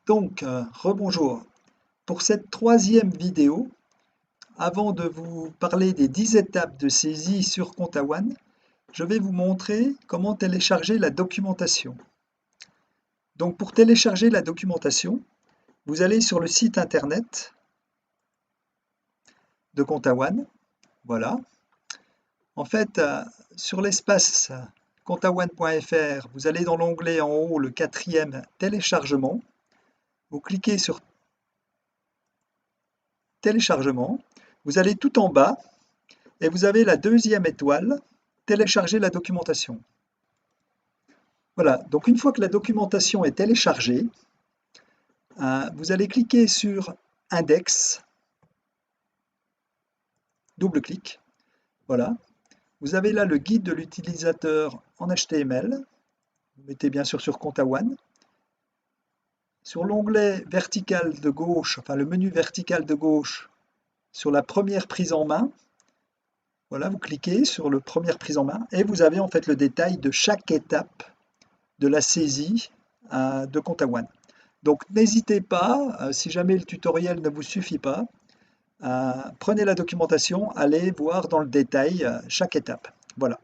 Donc, rebonjour. Pour cette troisième vidéo, avant de vous parler des 10 étapes de saisie sur ComptaOne, je vais vous montrer comment télécharger la documentation. Donc, pour télécharger la documentation, vous allez sur le site internet de ComptaOne. Voilà. En fait, sur l'espace comptaone.fr, vous allez dans l'onglet en haut, le quatrième téléchargement. Vous cliquez sur téléchargement, vous allez tout en bas et vous avez la deuxième étoile, télécharger la documentation. Voilà, donc une fois que la documentation est téléchargée, vous allez cliquer sur Index, double-clic, voilà. Vous avez là le guide de l'utilisateur en HTML, vous mettez bien sûr sur ComptaOne. Sur l'onglet vertical de gauche, enfin le menu vertical de gauche, sur la première prise en main, voilà, vous cliquez sur le première prise en main et vous avez en fait le détail de chaque étape de la saisie de ComptaOne. Donc n'hésitez pas, si jamais le tutoriel ne vous suffit pas, prenez la documentation, allez voir dans le détail chaque étape. Voilà.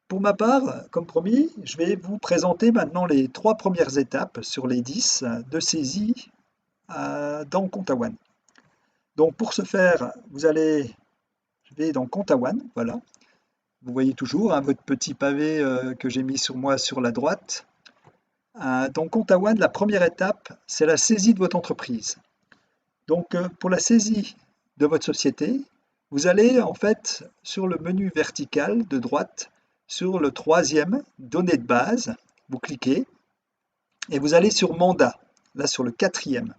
Pour ma part, comme promis, je vais vous présenter maintenant les 3 premières étapes sur les 10 de saisie dans ComptaOne. Donc pour ce faire, je vais dans ComptaOne, voilà. Vous voyez toujours votre petit pavé que j'ai mis sur moi sur la droite. Dans ComptaOne, la première étape, c'est la saisie de votre entreprise. Donc pour la saisie de votre société, vous allez en fait sur le menu vertical de droite, sur le troisième, données de base, vous cliquez et vous allez sur mandat, là sur le quatrième.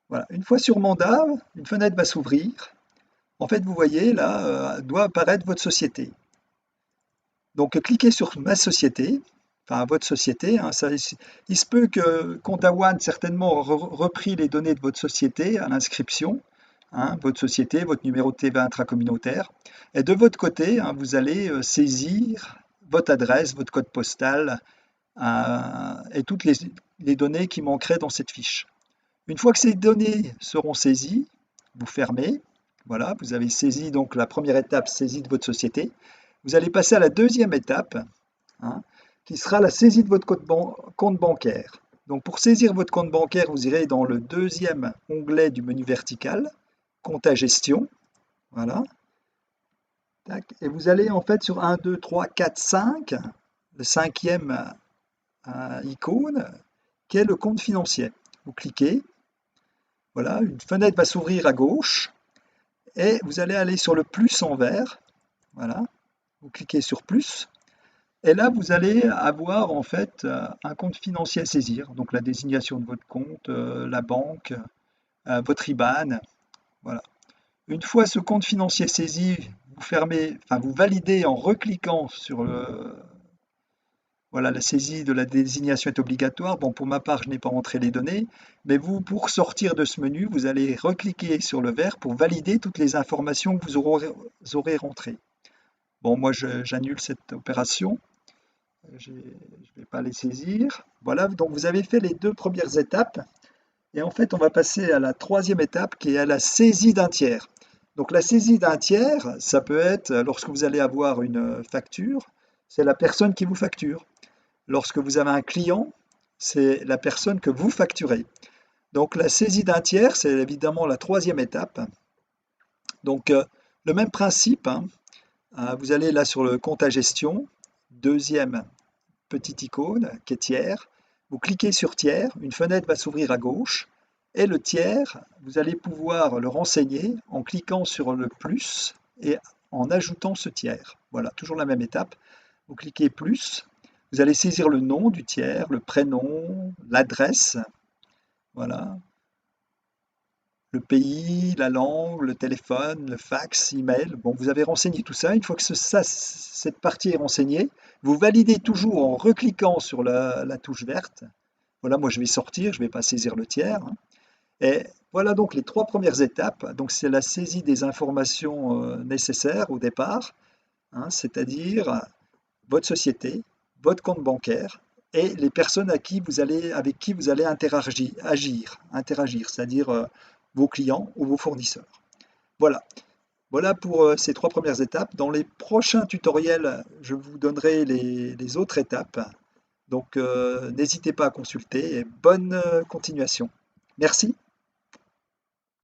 Voilà, une fois sur mandat, une fenêtre va s'ouvrir. En fait, vous voyez là, doit apparaître votre société. Donc cliquez sur ma société, enfin votre société. Il se peut que ComptaOne certainement repris les données de votre société à l'inscription, votre société, votre numéro de TVA intracommunautaire. Et de votre côté, vous allez saisir votre adresse, votre code postal et toutes les données qui manqueraient dans cette fiche. Une fois que ces données seront saisies, vous fermez. Voilà, vous avez saisi donc la première étape, saisie de votre société. Vous allez passer à la deuxième étape, qui sera la saisie de votre compte bancaire. Donc pour saisir votre compte bancaire, vous irez dans le deuxième onglet du menu vertical, compte à gestion. Voilà. Et vous allez en fait sur 1, 2, 3, 4, 5, le cinquième icône, qui est le compte financier. Vous cliquez. Voilà, une fenêtre va s'ouvrir à gauche et vous allez aller sur le plus en vert. Voilà, vous cliquez sur plus et là vous allez avoir en fait un compte financier à saisir, donc la désignation de votre compte, la banque, votre IBAN. Voilà. Une fois ce compte financier saisi, vous fermez, enfin vous validez en recliquant sur voilà, la saisie de la désignation est obligatoire. Bon, pour ma part, je n'ai pas rentré les données, mais vous, pour sortir de ce menu, vous allez recliquer sur le vert pour valider toutes les informations que vous aurez rentrées. Bon, moi, j'annule cette opération. Je ne vais pas les saisir. Voilà, donc vous avez fait les 2 premières étapes. Et en fait, on va passer à la troisième étape qui est à la saisie d'un tiers. Donc la saisie d'un tiers, ça peut être lorsque vous allez avoir une facture, c'est la personne qui vous facture. Lorsque vous avez un client, c'est la personne que vous facturez. Donc la saisie d'un tiers, c'est évidemment la troisième étape. Donc le même principe, vous allez là sur le compte à gestion, deuxième petite icône qui est tiers. Vous cliquez sur tiers, une fenêtre va s'ouvrir à gauche et le tiers, vous allez pouvoir le renseigner en cliquant sur le plus et en ajoutant ce tiers. Voilà, toujours la même étape. Vous cliquez plus. Vous allez saisir le nom du tiers, le prénom, l'adresse, voilà, le pays, la langue, le téléphone, le fax, email. Bon, vous avez renseigné tout ça. Une fois que cette partie est renseignée, vous validez toujours en recliquant sur la touche verte. Voilà, moi je vais sortir, je ne vais pas saisir le tiers. Et voilà donc les 3 premières étapes. Donc c'est la saisie des informations nécessaires au départ, c'est-à-dire votre société, votre compte bancaire et les personnes avec qui vous allez interagir, c'est-à-dire vos clients ou vos fournisseurs. Voilà. Voilà pour ces 3 premières étapes. Dans les prochains tutoriels, je vous donnerai les autres étapes. Donc n'hésitez pas à consulter et bonne continuation. Merci.